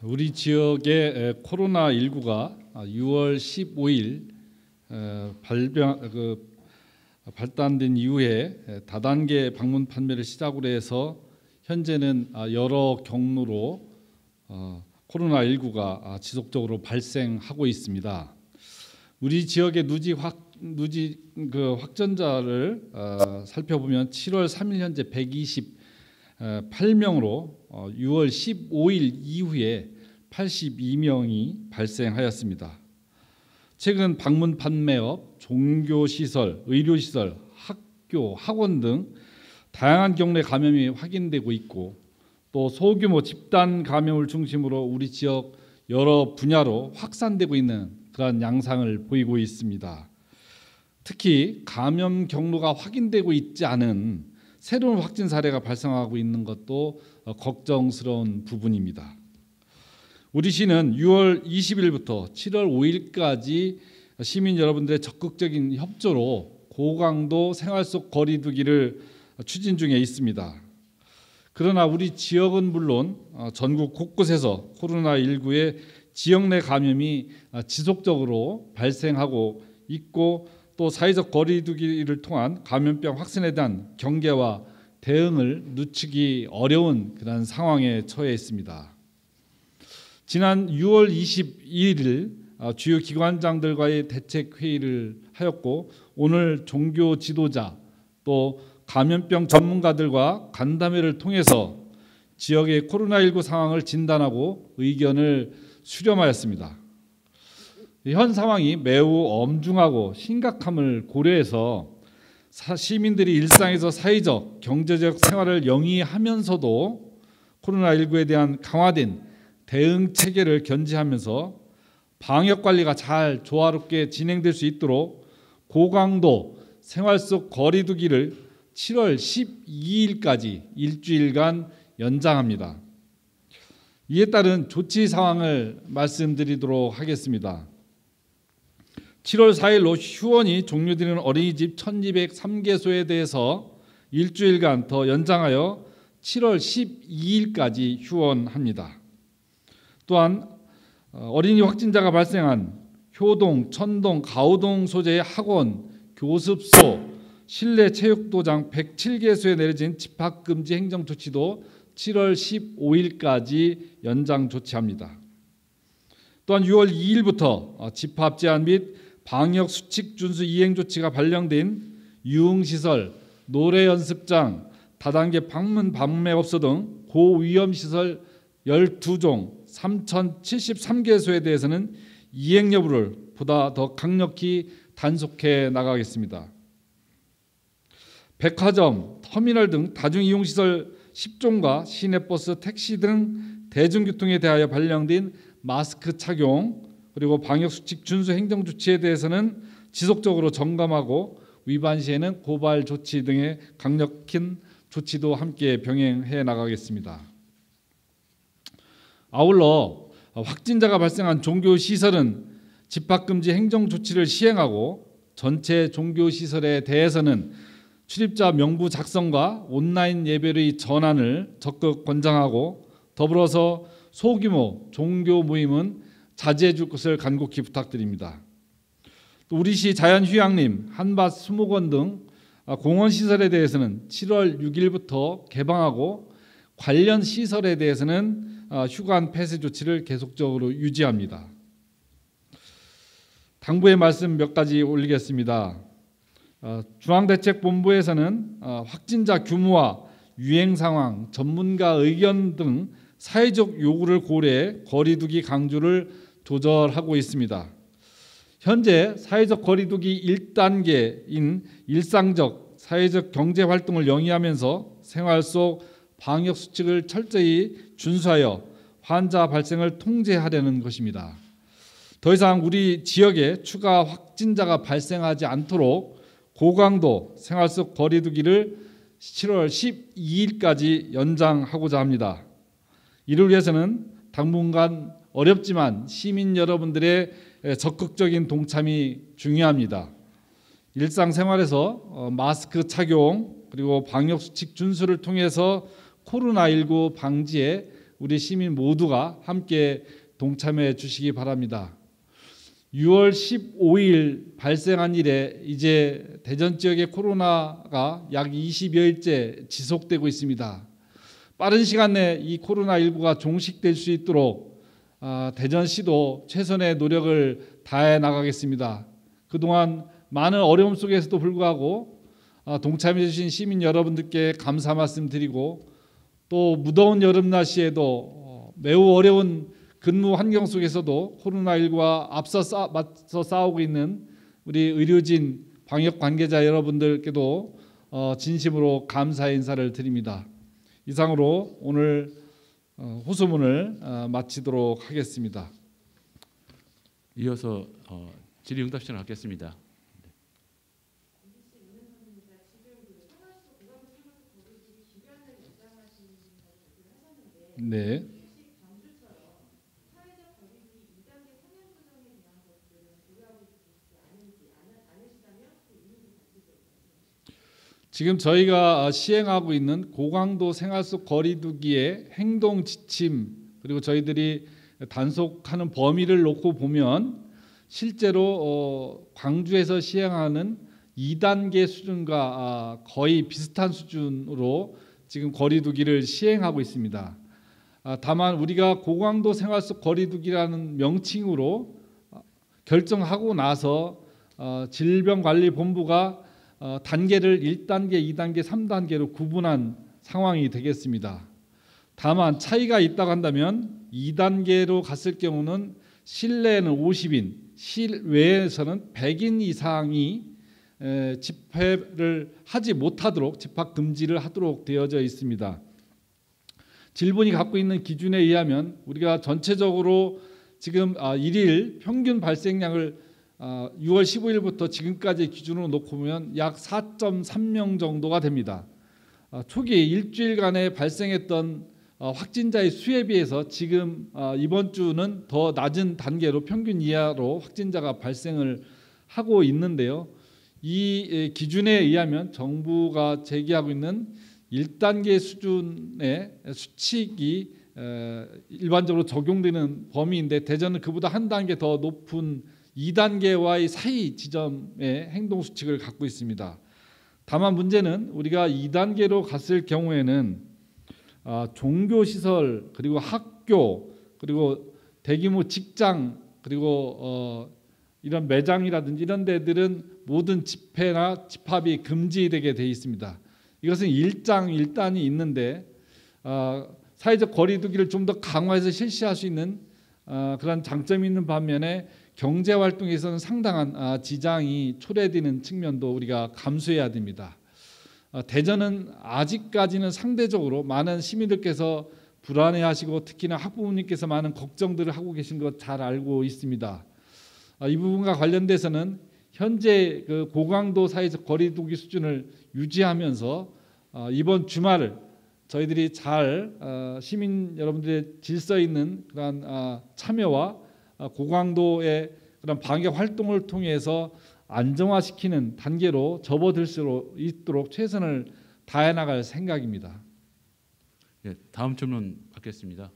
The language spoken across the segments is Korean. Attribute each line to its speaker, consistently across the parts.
Speaker 1: 우리 지역의 코로나19가 6월 15일 발단된 이후에 다단계 방문 판매를 시작으로 해서 현재는 여러 경로로 코로나19가 지속적으로 발생하고 있습니다. 우리 지역의 누지 확진자를 살펴보면 7월 3일 현재 128명으로 6월 15일 이후에 82명이 발생하였습니다. 최근 방문 판매업, 종교시설, 의료시설, 학교, 학원 등 다양한 경로의 감염이 확인되고 있고 또 소규모 집단 감염을 중심으로 우리 지역 여러 분야로 확산되고 있는 그러한 양상을 보이고 있습니다. 특히 감염 경로가 확인되고 있지 않은 새로운 확진 사례가 발생하고 있는 것도 걱정스러운 부분입니다. 우리 시는 6월 20일부터 7월 5일까지 시민 여러분들의 적극적인 협조로 고강도 생활 속 거리 두기를 추진 중에 있습니다. 그러나 우리 지역은 물론 전국 곳곳에서 코로나19의 지역 내 감염이 지속적으로 발생하고 있고 또 사회적 거리 두기를 통한 감염병 확산에 대한 경계와 대응을 늦추기 어려운 그런 상황에 처해 있습니다. 지난 6월 22일 주요 기관장들과의 대책 회의를 하였고 오늘 종교 지도자 또 감염병 전문가들과 간담회를 통해서 지역의 코로나19 상황을 진단하고 의견을 수렴하였습니다. 현 상황이 매우 엄중하고 심각함을 고려해서 시민들이 일상에서 사회적, 경제적 생활을 영위하면서도 코로나19에 대한 강화된 대응 체계를 견지하면서 방역 관리가 잘 조화롭게 진행될 수 있도록 고강도 생활 속 거리 두기를 7월 12일까지 일주일간 연장합니다. 이에 따른 조치 상황을 말씀드리도록 하겠습니다. 7월 4일로 휴원이 종료되는 어린이집 1203개소에 대해서 일주일간 더 연장하여 7월 12일까지 휴원합니다. 또한 어린이 확진자가 발생한 효동, 천동, 가우동 소재의 학원, 교습소, 실내 체육도장 107개소에 내려진 집합금지 행정조치도 7월 15일까지 연장 조치합니다. 또한 6월 2일부터 집합 제한 및 방역 수칙 준수 이행 조치가 발령된 유흥시설, 노래 연습장, 다단계 방문 판매업소 등 고위험 시설 12종 3073개소에 대해서는 이행 여부를 보다 더 강력히 단속해 나가겠습니다. 백화점, 터미널 등 다중이용시설 10종과 시내버스, 택시 등 대중교통에 대하여 발령된 마스크 착용 그리고 방역수칙 준수 행정조치에 대해서는 지속적으로 점검하고 위반 시에는 고발 조치 등의 강력한 조치도 함께 병행해 나가겠습니다. 아울러 확진자가 발생한 종교시설은 집합금지 행정조치를 시행하고 전체 종교시설에 대해서는 출입자 명부 작성과 온라인 예배의 전환을 적극 권장하고 더불어서 소규모 종교 모임은 자제해 줄 것을 간곡히 부탁드립니다. 또 우리 시 자연휴양림, 한밭 수목원 등 공원시설에 대해서는 7월 6일부터 개방하고 관련 시설에 대해서는 휴관 폐쇄 조치를 계속적으로 유지합니다. 당부의 말씀 몇 가지 올리겠습니다. 중앙대책본부에서는 확진자 규모와 유행 상황, 전문가 의견 등 사회적 요구를 고려해 거리두기 강조를 조절하고 있습니다. 현재 사회적 거리두기 1단계인 일상적 사회적 경제 활동을 영위하면서 생활 속 방역 수칙을 철저히 준수하여 환자 발생을 통제하려는 것입니다. 더 이상 우리 지역에 추가 확진자가 발생하지 않도록 고강도 생활 속 거리두기를 7월 12일까지 연장하고자 합니다. 이를 위해서는 당분간 어렵지만 시민 여러분들의 적극적인 동참이 중요합니다. 일상생활에서 마스크 착용 그리고 방역수칙 준수를 통해서 코로나19 방지에 우리 시민 모두가 함께 동참해 주시기 바랍니다. 6월 15일 발생한 이래 이제 대전 지역의 코로나가 약 20여일째 지속되고 있습니다. 빠른 시간 내에 이 코로나19가 종식될 수 있도록 대전시도 최선의 노력을 다해 나가겠습니다. 그동안 많은 어려움 속에서도 불구하고 동참해 주신 시민 여러분들께 감사 말씀드리고, 또 무더운 여름 날씨에도 매우 어려운 근무 환경 속에서도 코로나19와 맞서 싸우고 있는 우리 의료진, 방역 관계자 여러분들께도 진심으로 감사의 인사를 드립니다. 이상으로 오늘 호소문을 마치도록 하겠습니다.
Speaker 2: 이어서 질의응답 시간을 갖겠습니다.
Speaker 1: 네. 지금 저희가 시행하고 있는 고강도 생활 속 거리두기의 행동 지침, 그리고 저희들이 단속하는 범위를 놓고 보면 실제로 광주에서 시행하는 2단계 수준과 거의 비슷한 수준으로 지금 거리두기를 시행하고 있습니다. 다만 우리가 고강도 생활 속 거리두기라는 명칭으로 결정하고 나서 질병관리본부가 단계를 1단계, 2단계, 3단계로 구분한 상황이 되겠습니다. 다만 차이가 있다고 한다면 2단계로 갔을 경우는 실내에는 50인, 실외에서는 100인 이상이 집회를 하지 못하도록 집합 금지를 하도록 되어져 있습니다. 질본이 갖고 있는 기준에 의하면 우리가 전체적으로 지금 일일 평균 발생량을 6월 15일부터 지금까지 기준으로 놓고 보면 약 4.3명 정도가 됩니다. 초기 일주일간에 발생했던 확진자의 수에 비해서 지금 이번 주는 더 낮은 단계로 평균 이하로 확진자가 발생을 하고 있는데요. 이 기준에 의하면 정부가 제기하고 있는 1단계 수준의 수칙이 일반적으로 적용되는 범위인데, 대전은 그보다 한 단계 더 높은 2단계와의 사이 지점의 행동 수칙을 갖고 있습니다. 다만 문제는 우리가 2단계로 갔을 경우에는 종교시설, 그리고 학교, 그리고 대규모 직장, 그리고 이런 매장이라든지 이런 데들은 모든 집회나 집합이 금지되게 되어 있습니다. 이것은 1단이 있는데 사회적 거리두기를 좀 더 강화해서 실시할 수 있는 그런 장점이 있는 반면에 경제활동에서는 상당한 지장이 초래되는 측면도 우리가 감수해야 됩니다. 대전은 아직까지는 상대적으로 많은 시민들께서 불안해하시고 특히나 학부모님께서 많은 걱정들을 하고 계신 것 잘 알고 있습니다. 이 부분과 관련돼서는 현재 그 고강도 사회적 거리두기 수준을 유지하면서 이번 주말을 저희들이 잘 시민 여러분들의 질서 있는 그런 참여와 고강도의 그런 방역 활동을 통해서 안정화시키는 단계로 접어들 수 있도록 최선을 다해 나갈 생각입니다.
Speaker 2: 네, 다음 질문 받겠습니다.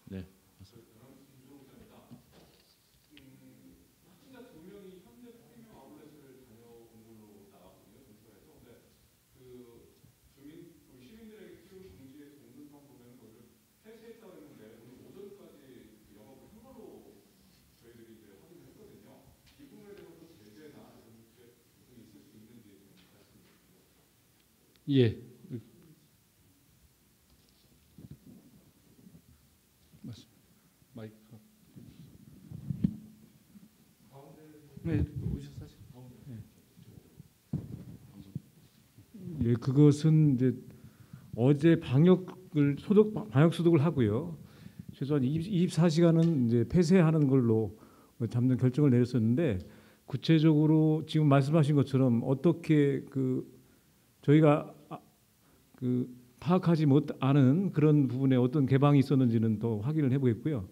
Speaker 2: 네.
Speaker 1: 예. 마이크. 네, 오셨어요.
Speaker 3: 예, 그것은 이제 어제 방역 소독을 하고요. 최소한 24시간은 이제 폐쇄하는 걸로 잡는 결정을 내렸었는데, 구체적으로 지금 말씀하신 것처럼 어떻게 저희가 파악하지 못하는 그런 부분에 어떤 개방이 있었는지는 더 확인을 해보겠고요.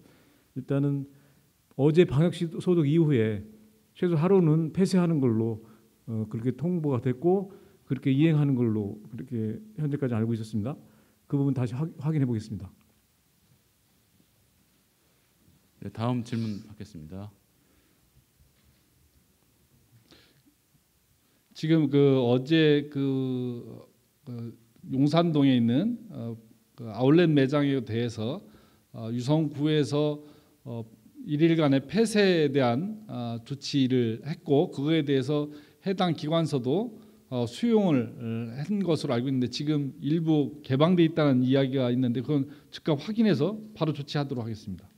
Speaker 3: 일단은 어제 방역 소독 이후에 최소 하루는 폐쇄하는 걸로 그렇게 통보가 됐고 그렇게 이행하는 걸로 그렇게 현재까지 알고 있었습니다. 그 부분 다시 확인해 보겠습니다.
Speaker 2: 네, 다음 질문 받겠습니다.
Speaker 1: 지금 그 어제 용산동에 있는 그 아울렛 매장에 대해서 유성구에서 1일간의 폐쇄에 대한 조치를 했고 그거에 대해서 해당 기관서도 수용을 한 것으로 알고 있는데 지금 일부 개방돼 있다는 이야기가 있는데 그건 즉각 확인해서 바로 조치하도록 하겠습니다.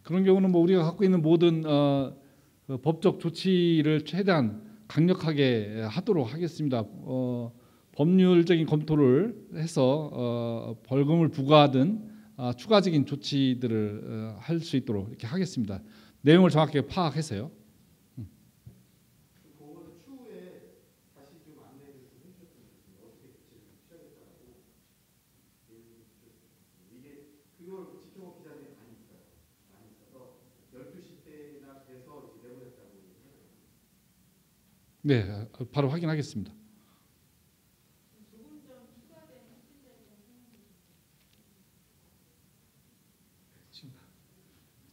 Speaker 1: 그런 경우는 뭐 우리가 갖고 있는 모든 그 법적 조치를 최대한 강력하게 하도록 하겠습니다. 법률적인 검토를 해서 벌금을 부과하든 추가적인 조치들을 할 수 있도록 이렇게 하겠습니다. 내용을 정확하게 파악해서요. 네, 바로 확인하겠습니다.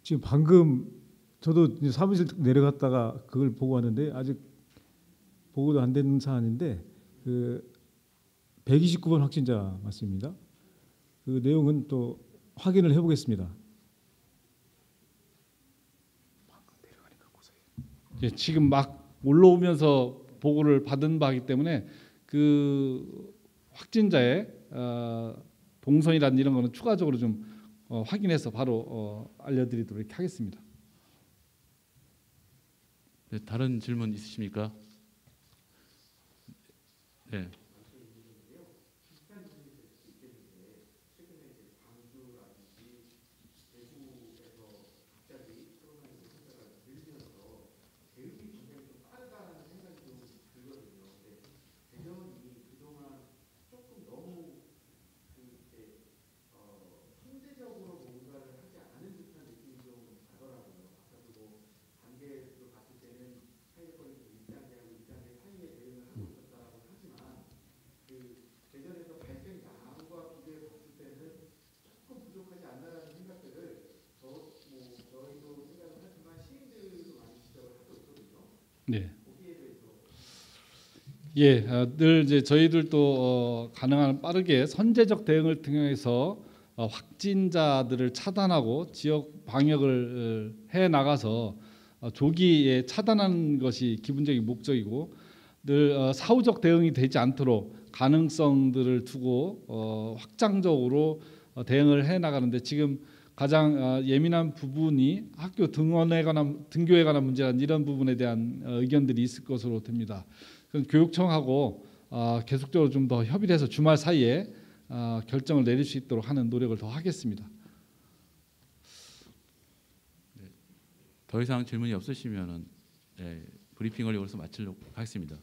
Speaker 3: 지금 방금 저도 이제 사무실 내려갔다가 그걸 보고 왔는데 아직 보고도 안 된 사안인데 그 129번 확진자 맞습니다. 그 내용은 또 확인을 해보겠습니다.
Speaker 1: 예, 지금 막 올라오면서 보고를 받은 바이기 때문에 그 확진자의 동선이라든 이런 거는 추가적으로 좀 확인해서 바로 알려드리도록 이렇게 하겠습니다.
Speaker 2: 네, 다른 질문 있으십니까? 네.
Speaker 1: 네. 예, 늘 이제 저희들도 가능한 빠르게 선제적 대응을 통해서 확진자들을 차단하고 지역 방역을 해 나가서 조기에 차단하는 것이 기본적인 목적이고 늘 사후적 대응이 되지 않도록 가능성들을 두고 확장적으로 대응을 해 나가는데 지금 가장 예민한 부분이 학교 등교에 관한 문제란 이런 부분에 대한 의견들이 있을 것으로 됩니다. 교육청하고 계속적으로 좀 더 협의를 해서 주말 사이에 결정을 내릴 수 있도록 하는 노력을 더 하겠습니다.
Speaker 2: 더 이상 질문이 없으시면은 브리핑을 여기서 마치도록 하겠습니다.